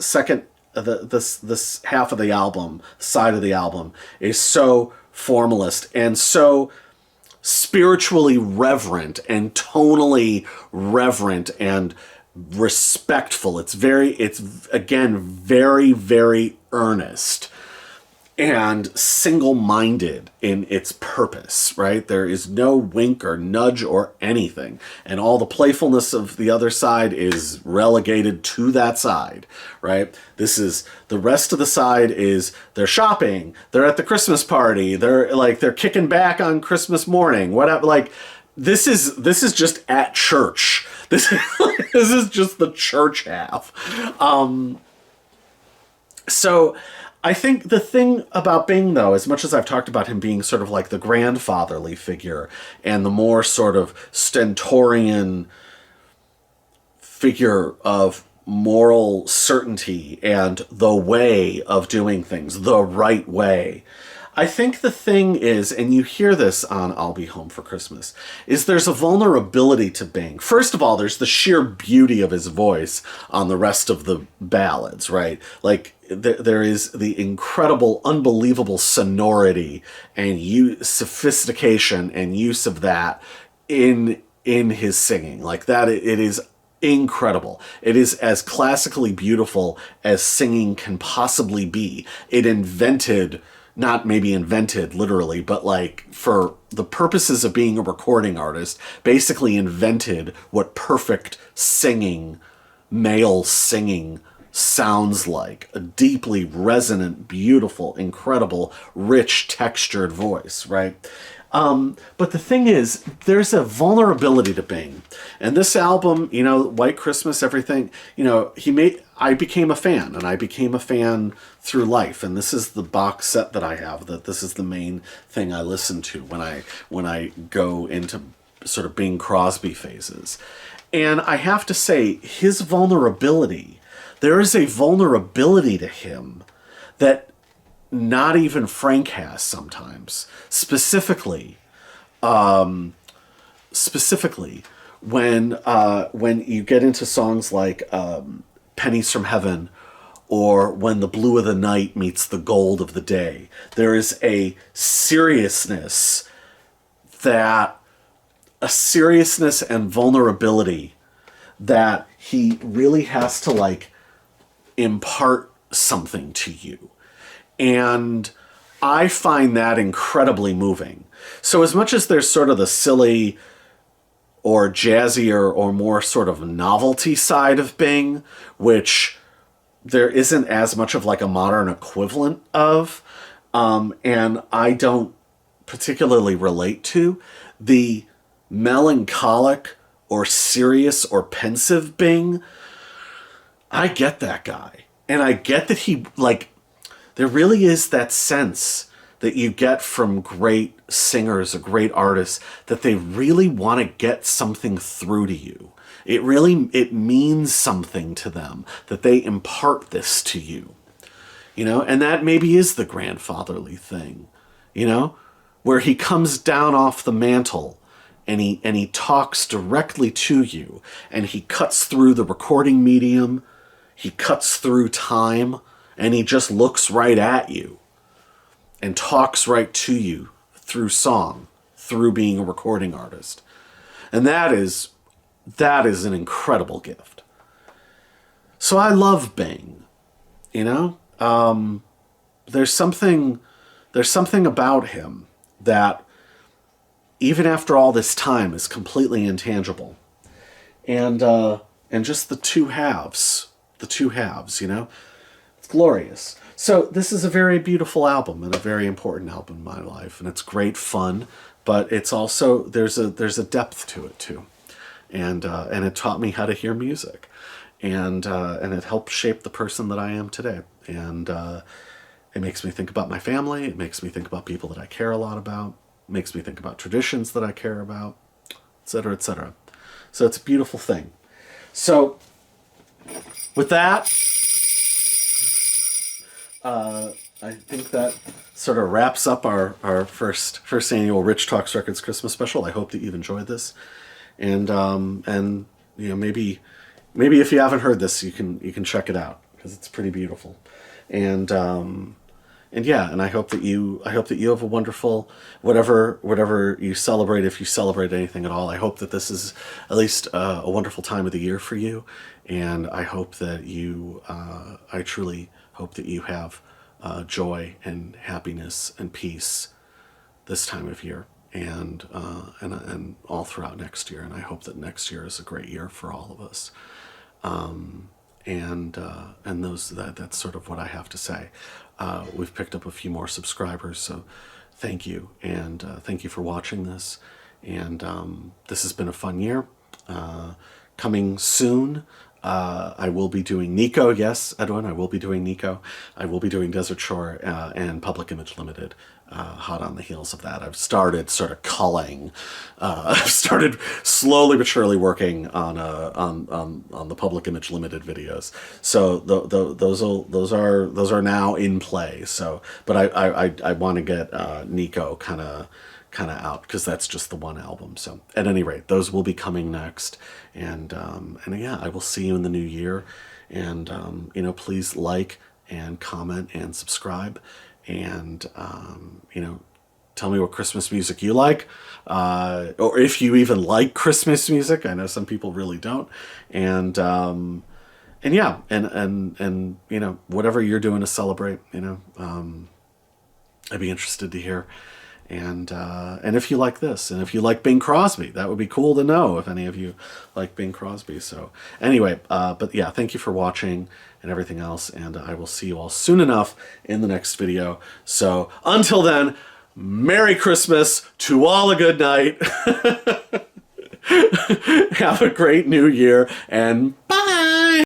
Speaker 1: this half of the album, side of the album, is so formalist and so spiritually reverent and tonally reverent and respectful. It's again very, very earnest. and single-minded in its purpose, right? There is no wink or nudge or anything. And all the playfulness of the other side is relegated to that side, right? The rest of the side is they're shopping, they're at the Christmas party, they're kicking back on Christmas morning, whatever. Like, this is just at church. This is just the church half. So I think the thing about Bing, though, as much as I've talked about him being sort of like the grandfatherly figure and the more sort of stentorian figure of moral certainty and the way of doing things, the right way, I think the thing is, and you hear this on I'll Be Home for Christmas, is there's a vulnerability to Bing. First of all, there's the sheer beauty of his voice on the rest of the ballads, right? Like, there is the incredible, unbelievable sonority and sophistication and use of that in his singing. Like that, it is incredible. It is as classically beautiful as singing can possibly be. It invented... not maybe invented literally, but like for the purposes of being a recording artist, basically invented what perfect singing, male singing sounds like. A deeply resonant, beautiful, incredible, rich, textured voice, right? But the thing is, there's a vulnerability to Bing. And this album, White Christmas, everything, I became a fan, and I became a fan through life. And this is the box set that I have, that this is the main thing I listen to when I go into sort of Bing Crosby phases. And I have to say, his vulnerability, there is a vulnerability to him that not even Frank has sometimes. Specifically, when you get into songs like Pennies from Heaven, or When the Blue of the Night Meets the Gold of the Day, there is a seriousness and vulnerability that he really has to like impart something to you. And I find that incredibly moving. So as much as there's sort of the silly or jazzier or more sort of novelty side of Bing, which there isn't as much of like a modern equivalent of, and I don't particularly relate to, the melancholic or serious or pensive Bing, I get that guy. And I get that he, like, there really is that sense that you get from great singers or great artists that they really want to get something through to you. It means something to them that they impart this to you, and that maybe is the grandfatherly thing, where he comes down off the mantle and he talks directly to you, and he cuts through the recording medium, he cuts through time, and he just looks right at you and talks right to you through song, through being a recording artist. And that is an incredible gift. So I love Bing, there's something about him that even after all this time is completely intangible. And just the two halves, it's glorious. So this is a very beautiful album and a very important album in my life, and it's great fun, but it's also, there's a depth to it too. And it taught me how to hear music, and it helped shape the person that I am today. And it makes me think about my family. It makes me think about people that I care a lot about. It makes me think about traditions that I care about, etc., etc. So it's a beautiful thing. So with that, I think that sort of wraps up our first annual Rich Talks Records Christmas special. I hope that you've enjoyed this, and maybe if you haven't heard this, you can check it out because it's pretty beautiful, and I hope that you have a wonderful whatever you celebrate, if you celebrate anything at all. I hope that this is at least a wonderful time of the year for you, and I hope that I truly hope that you have joy and happiness and peace this time of year, and all throughout next year. And I hope that next year is a great year for all of us. And that's sort of what I have to say. We've picked up a few more subscribers, so thank you, and thank you for watching this. And this has been a fun year. Coming soon, I will be doing Nico. Yes, Edwin, I will be doing Nico. I will be doing Desert Shore and Public Image Limited. Hot on the heels of that, I've started sort of culling. I've started slowly but surely working on the Public Image Limited videos. So those are now in play. So, but I want to get Nico kind of out, because that's just the one album. So at any rate, those will be coming next. And yeah, I will see you in the new year. And please like and comment and subscribe. And tell me what Christmas music you like, or if you even like Christmas music. I know some people really don't. And yeah, and whatever you're doing to celebrate, I'd be interested to hear. And if you like this, and if you like Bing Crosby, that would be cool to know if any of you like Bing Crosby. So anyway, but yeah, thank you for watching and everything else, and I will see you all soon enough in the next video. So until then, Merry Christmas, to all a good night. Have a great new year, and